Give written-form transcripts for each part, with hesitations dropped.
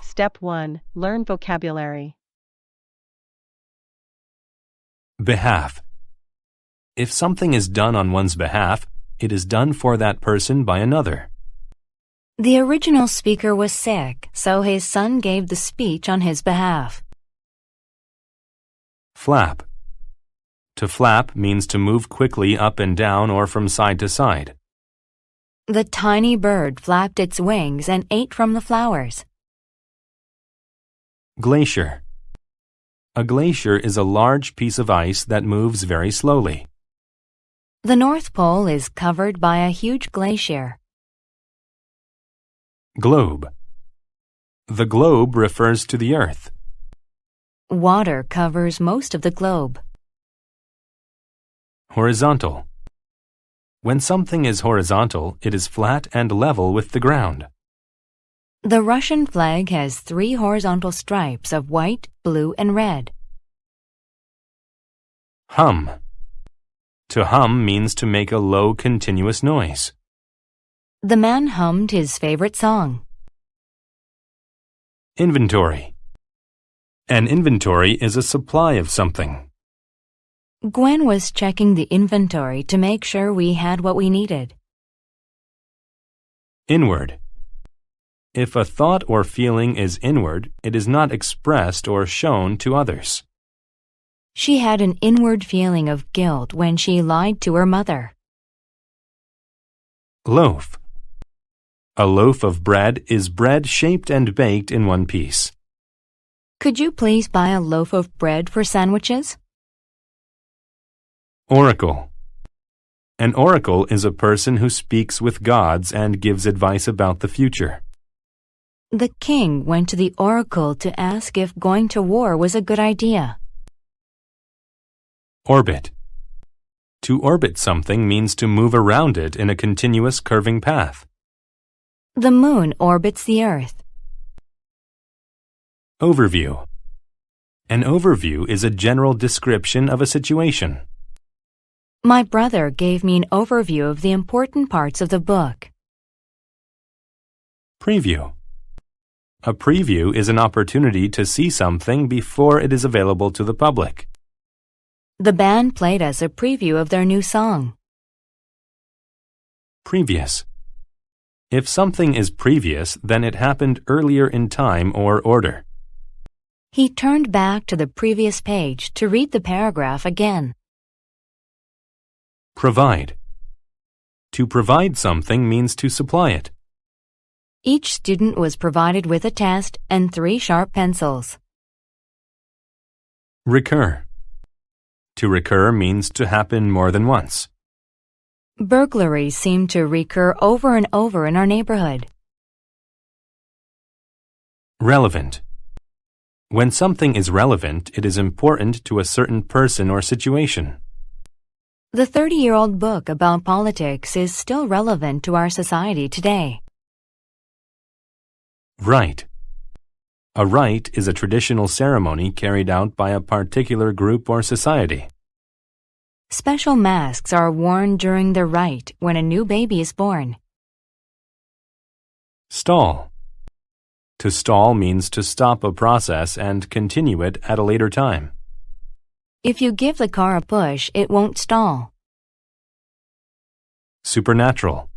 Step 1. Learn vocabulary. Behalf. If something is done on one's behalf, it is done for that person by another. The original speaker was sick, so his son gave the speech on his behalf. Flap. To flap means to move quickly up and down or from side to side. The tiny bird flapped its wings and ate from the flowers. Glacier. A glacier is a large piece of ice that moves very slowly. The North Pole is covered by a huge glacier. Globe. The globe refers to the earth. Water covers most of the globe. Horizontal. When something is horizontal, it is flat and level with the ground. The Russian flag has 3 horizontal stripes of white, blue, and red. Hum. To hum means to make a low, continuous noise. The man hummed his favorite song. Inventory. An inventory is a supply of something. Gwen was checking the inventory to make sure we had what we needed. Inward. If a thought or feeling is inward, it is not expressed or shown to others. She had an inward feeling of guilt when she lied to her mother. Loaf. A loaf of bread is bread shaped and baked in one piece. Could you please buy a loaf of bread for sandwiches? Oracle. An oracle is a person who speaks with gods and gives advice about the future. The king went to the oracle to ask if going to war was a good idea. Orbit. To orbit something means to move around it in a continuous curving path. The moon orbits the earth. Overview. An overview is a general description of a situation. My brother gave me an overview of the important parts of the book. Preview. A preview is an opportunity to see something before it is available to the public. The band played us a preview of their new song. Previous. If something is previous, then it happened earlier in time or order. He turned back to the previous page to read the paragraph again. Provide. To provide something means to supply it. Each student was provided with a test and 3 sharp pencils. Recur. To recur means to happen more than once. Burglaries seem to recur over and over in our neighborhood. Relevant. When something is relevant, it is important to a certain person or situation. The 30-year-old book about politics is still relevant to our society today. Rite. A rite is a traditional ceremony carried out by a particular group or society. Special masks are worn during the rite when a new baby is born. Stall. To stall means to stop a process and continue it at a later time. If you give the car a push, it won't stall. Supernatural.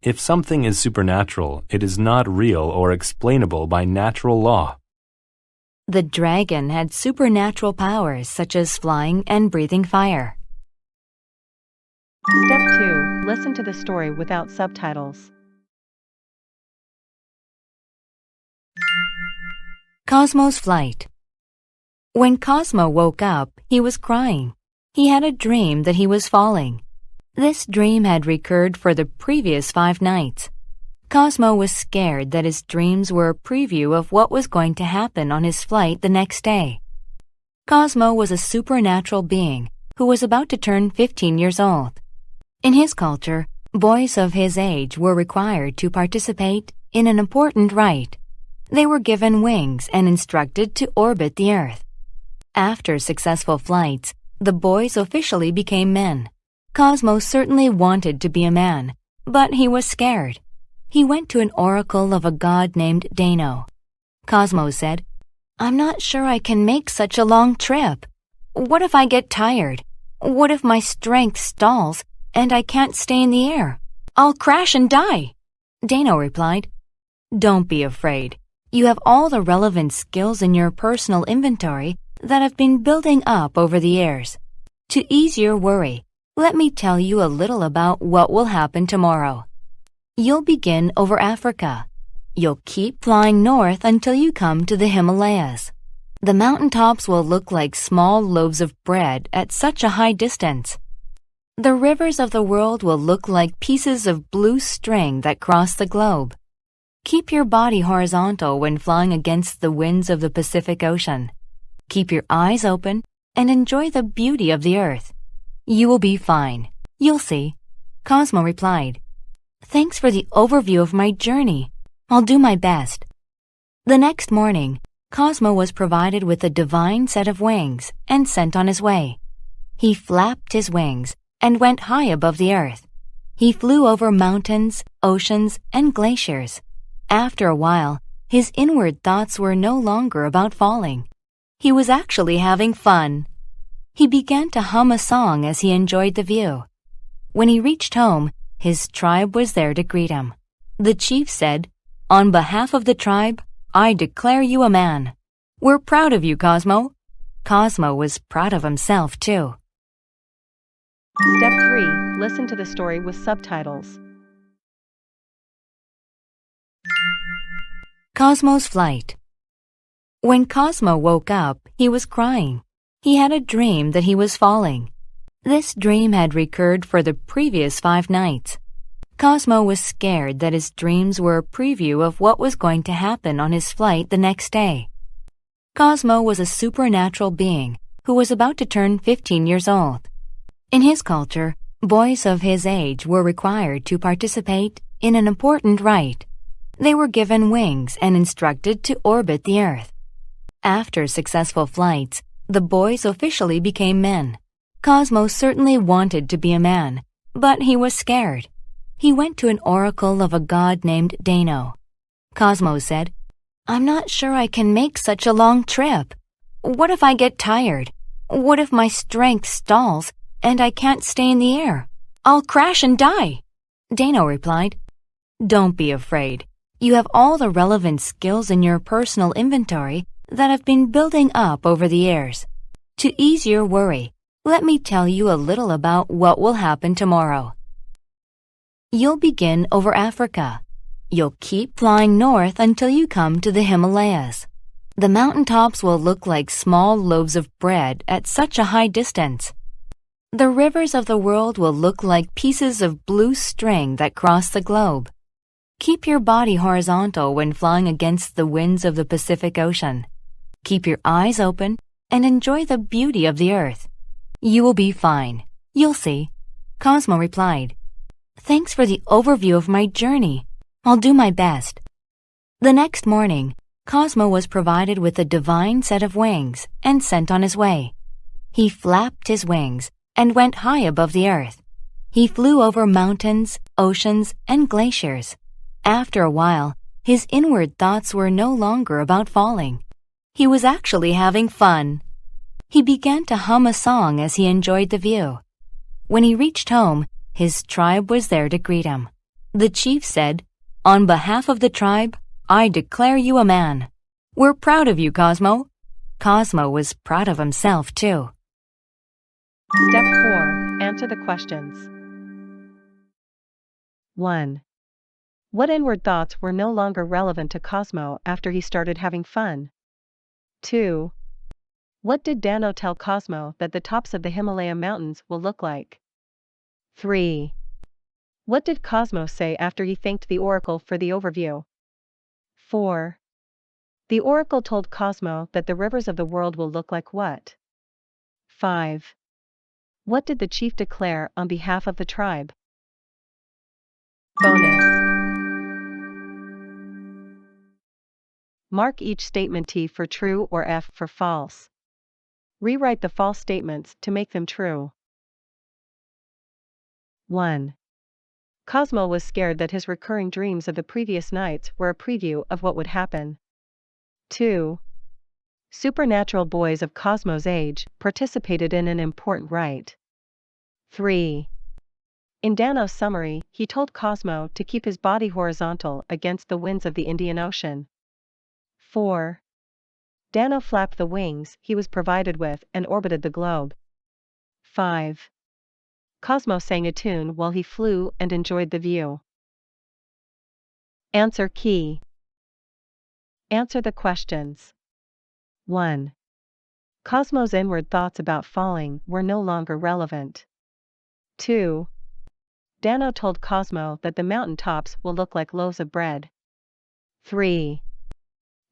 If something is supernatural, it is not real or explainable by natural law. The dragon had supernatural powers such as flying and breathing fire. Step 2. Listen to the story without subtitles. Cosmo's flight. When Cosmo woke up, he was crying. He had a dream that he was falling. This dream had recurred for the previous 5 nights. Cosmo was scared that his dreams were a preview of what was going to happen on his flight the next day. Cosmo was a supernatural being who was about to turn 15 years old. In his culture, boys of his age were required to participate in an important rite. They were given wings and instructed to orbit the Earth. After successful flights, the boys officially became men. Cosmo certainly wanted to be a man, but he was scared. He went to an oracle of a god named Dano. Cosmo said, "I'm not sure I can make such a long trip. What if I get tired? What if my strength stalls and I can't stay in the air? I'll crash and die." Dano replied, "Don't be afraid. You have all the relevant skills in your personal inventory that have been building up over the years. To ease your worry, let me tell you a little about what will happen tomorrow. You'll begin over Africa. You'll keep flying north until you come to the Himalayas. The mountaintops will look like small loaves of bread at such a high distance. The rivers of the world will look like pieces of blue string that cross the globe. Keep your body horizontal when flying against the winds of the Pacific Ocean. Keep your eyes open and enjoy the beauty of the earth. You will be fine. You'll see." Cosmo replied, "Thanks for the overview of my journey. I'll do my best." The next morning, Cosmo was provided with a divine set of wings and sent on his way. He flapped his wings and went high above the earth. He flew over mountains, oceans, and glaciers. After a while, his inward thoughts were no longer about falling. He was actually having fun. He began to hum a song as he enjoyed the view. When he reached home, his tribe was there to greet him. The chief said, "On behalf of the tribe, I declare you a man. We're proud of you, Cosmo." Cosmo was proud of himself, too. Step 3. Listen to the story with subtitles. Cosmo's flight. When Cosmo woke up, he was crying. He had a dream that he was falling. This dream had recurred for the previous 5 nights. Cosmo was scared that his dreams were a preview of what was going to happen on his flight the next day. Cosmo was a supernatural being who was about to turn 15 years old. In his culture, boys of his age were required to participate in an important rite. They were given wings and instructed to orbit the Earth. After successful flights, the boys officially became men. Cosmo certainly wanted to be a man, but he was scared. He went to an oracle of a god named Dano. Cosmo said, "I'm not sure I can make such a long trip. What if I get tired? What if my strength stalls and I can't stay in the air? I'll crash and die." Dano replied, "Don't be afraid. You have all the relevant skills in your personal inventory that have been building up over the years. To ease your worry, let me tell you a little about what will happen tomorrow. You'll begin over Africa. You'll keep flying north until you come to the Himalayas. The mountaintops will look like small loaves of bread at such a high distance. The rivers of the world will look like pieces of blue string that cross the globe. Keep your body horizontal when flying against the winds of the Pacific Ocean. Keep your eyes open and enjoy the beauty of the earth. You will be fine. You'll see." Cosmo replied, "Thanks for the overview of my journey. I'll do my best." The next morning, Cosmo was provided with a divine set of wings and sent on his way. He flapped his wings and went high above the earth. He flew over mountains, oceans, and glaciers. After a while, his inward thoughts were no longer about falling. He was actually having fun. He began to hum a song as he enjoyed the view. When he reached home, his tribe was there to greet him. The chief said, "On behalf of the tribe, I declare you a man. We're proud of you, Cosmo." Cosmo was proud of himself, too. Step 4. Answer the questions. 1. What inward thoughts were no longer relevant to Cosmo after he started having fun? 2. What did Dano tell Cosmo that the tops of the Himalaya mountains will look like? 3. What did Cosmo say after he thanked the oracle for the overview? 4. The oracle told Cosmo that the rivers of the world will look like what? 5. What did the chief declare on behalf of the tribe? Bonus. Mark each statement T for true or F for false. Rewrite the false statements to make them true. 1. Cosmo was scared that his recurring dreams of the previous nights were a preview of what would happen. 2. Supernatural boys of Cosmo's age participated in an important rite. 3. In Dano's summary, he told Cosmo to keep his body horizontal against the winds of the Indian Ocean. 4. Dano flapped the wings he was provided with and orbited the globe. 5. Cosmo sang a tune while he flew and enjoyed the view. Answer key. Answer the questions. 1. Cosmo's inward thoughts about falling were no longer relevant. 2. Dano told Cosmo that the mountain tops will look like loaves of bread. 3.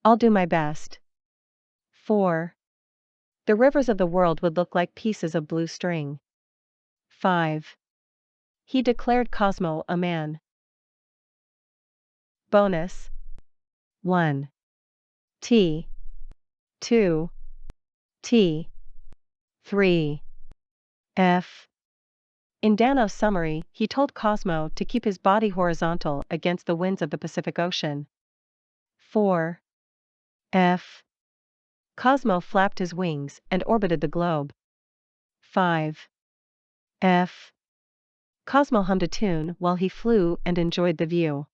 I'll do my best. 4. The rivers of the world would look like pieces of blue string. 5. He declared Cosmo a man. Bonus. 1. T. 2. T. 3. F. In Dano's summary, he told Cosmo to keep his body horizontal against the winds of the Pacific Ocean. 4. F. Cosmo flapped his wings and orbited the globe. 5. F. Cosmo hummed a tune while he flew and enjoyed the view.